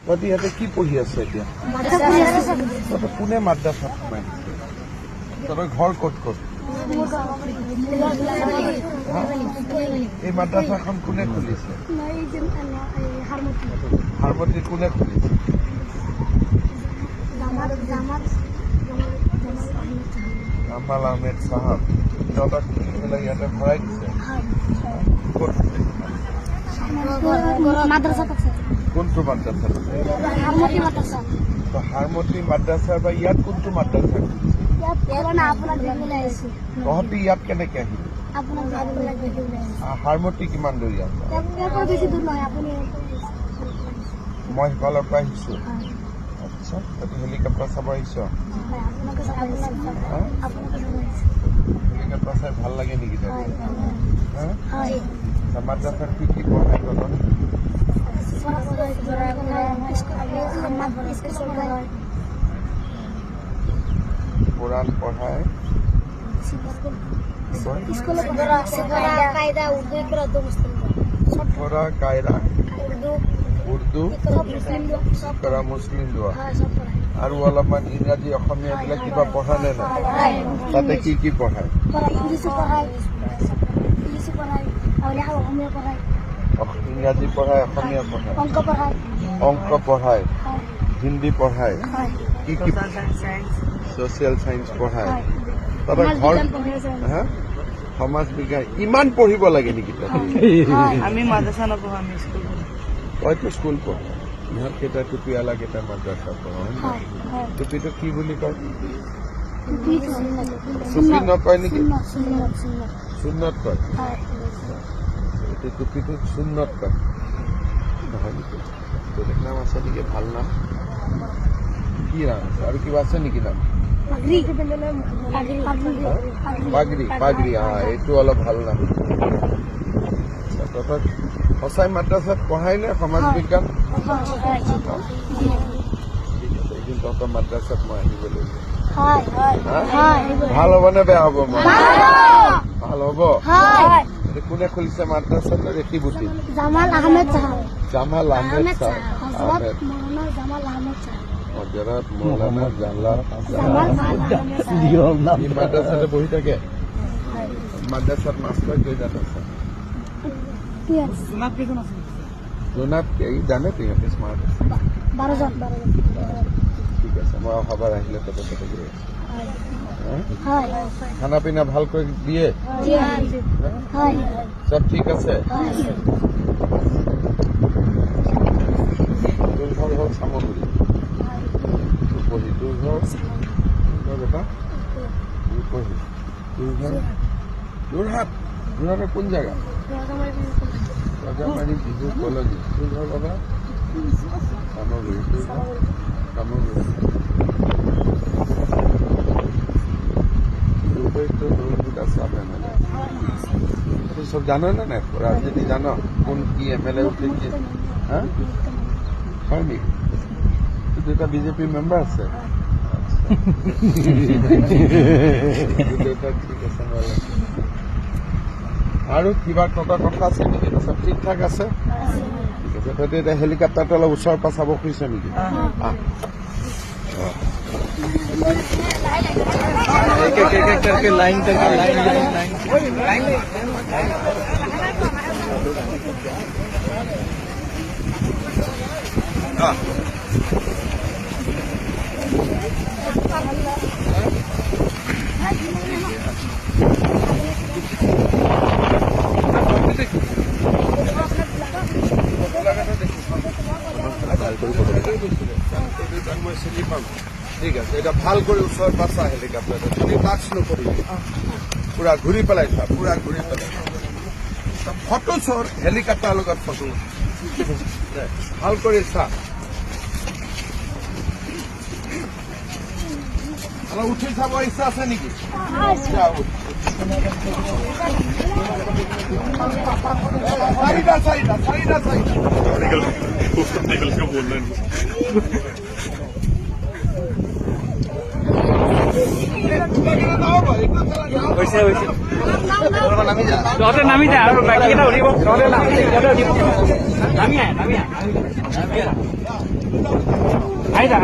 তহঁতি ইয়াতে কি পঢ়ি আছ এতিয়া? তহঁতৰ কোনে মাদ্ৰাছাত সোমাই দিছে? তহঁতৰ ঘৰ ক'ত ক'ত? এই মাদ্ৰাছাখন কোনে খুলিছে? হাৰমতি কোনে খুলিছে? জামাল আহমেদ চাহাব। তহঁতক পেলাই ইয়াতে ভৰাই দিছে? ক'ত? কোনটো মাদ্ৰাছাত? হাৰমতি মাদ্ৰাছা বা ইয়াত কোনটো মাদ্ৰাছা? তহঁতি ইয়াত কেনেকে আহিলি? হাৰমতি কিমান দূৰ ইয়াত? মই সিফালৰ পৰা আহিছো। আচ্ছা, তহঁতি হেলিকপ্টাৰ চাব আহিছ? হেলিকপ্টাৰ চাই ভাল লাগে নেকি তহঁতি? মাদ্ৰাছাত কি কি পঢ়াই তহঁতক? কোৰআন পড়ায়, সফৰা কায়দা উৰ্দু কৰা মুছলিম দোৱা আৰু অলপমান ইংৰাজী অসমীয়া এইবিলাক কিবা পঢ়া নে নাই? তাতে কি কি পঢ়ায়? ইংৰাজী পঢ়ায়, অসমীয়া পঢ়ায়, অংক পঢ়ায়, হিন্দী পঢ়ায়, কি কি ছ'চিয়েল চায়েন্স পঢ়ায়। তহঁতৰ ঘৰ সমাজ বিজ্ঞান ইমান পঢ়িব লাগে নেকি? আমি মাদ্ৰাছা নপঢ়ো, আমি স্কুল পঢ়ো। তইতো স্কুল পঢ়, ইহঁত কেইটা টুপিৱালা কেইটা মাদ্ৰাছা পঢ়। টুপিটো কি বুলি কয়? চুফি নকয় নেকি? সুন্নত কয়। এইটো টুপিটো সুন্নত কয় নহয় নেকি? বেলেগ নাম আছে নেকি? ভাল নাম কি নাম আছে? আৰু কিবা আছে নেকি নাম? পাগৰি। পাগৰি, এইটো অলপ ভাল নাম। তহঁতক সঁচাই মাদ্ৰাছাত পঢ়াই নে সমাজ বিজ্ঞান? এদিন তহঁতৰ মাদ্ৰাছাত মই আহিব লাগিব। ভাল হ'ব নে বেয়া হ'ব? ভাল হ'ব। কোনে খুলিছে মাদ্ৰাছাটো? ৰেখিবুটি জামাল আহমেদ চাহাব। হজৰত মৌলানা জালাল মাদ্ৰাছাতে বহি থাকে। মাদ্ৰাছাত মাষ্টৰ কেইজন আছে? জোনাত জানে তো ইহঁতে স্মাৰ্ট আছে। 12জন। ঠিক আছে, মই অহাবাৰ আহিলে তাতে গৈ খানা পিনা ভালকৈ দিয়ে? সব ঠিক আছে? তোৰ ঘৰ হ'ল চামগুৰি, ৰূপহী। তোৰ ঘৰ বেটা ৰূপহী। তোৰ ঘৰ যোৰহাট। যোৰহাটৰ কোন জেগা? ৰজামাৰী বিহু কলনী। তোৰ ঘৰ বাবা চামগুৰি। তোৰ ঘৰ চামগুৰি। তুই সব জানো না নাই? রাজনীতি জানো? কোন কি এমএলএ উঠেছে? হ্যাঁ, হয় নেকি? দুটা বিজেপি মেম্বার আছে। ঠিক আছে। আৰু কিবা তহঁতৰ কথা আছে নেকি? চব ঠিক ঠাক আছে? ঠিক আছে। তহঁতি এতিয়া হেলিকপ্টাৰটো অলপ ওচৰৰ পৰা চাব খুজিছ নেকি? एक एक एक करके लाइन ঠিক আছে, এটা ভাল করে ওচৰ পাছা হেলিকপ্টাৰটো খালি টাচ নকৰিবি, পুৰা ঘূৰি পেলাই চা, পুৰা ঘূৰি পেলাই ফটো চোৰ হেলিকপ্টাৰ লগত ফটো ভাল কৰি চা। অলপ উঠি চাব ইচ্ছা আছে নেকি? চাৰিটা চাৰিটা চাৰিটা চাৰিটা হৈছে তহঁতে নামি যা আৰু বাকীকেইটা উঠিব তহঁতে উঠিব নামি আহ আহি যা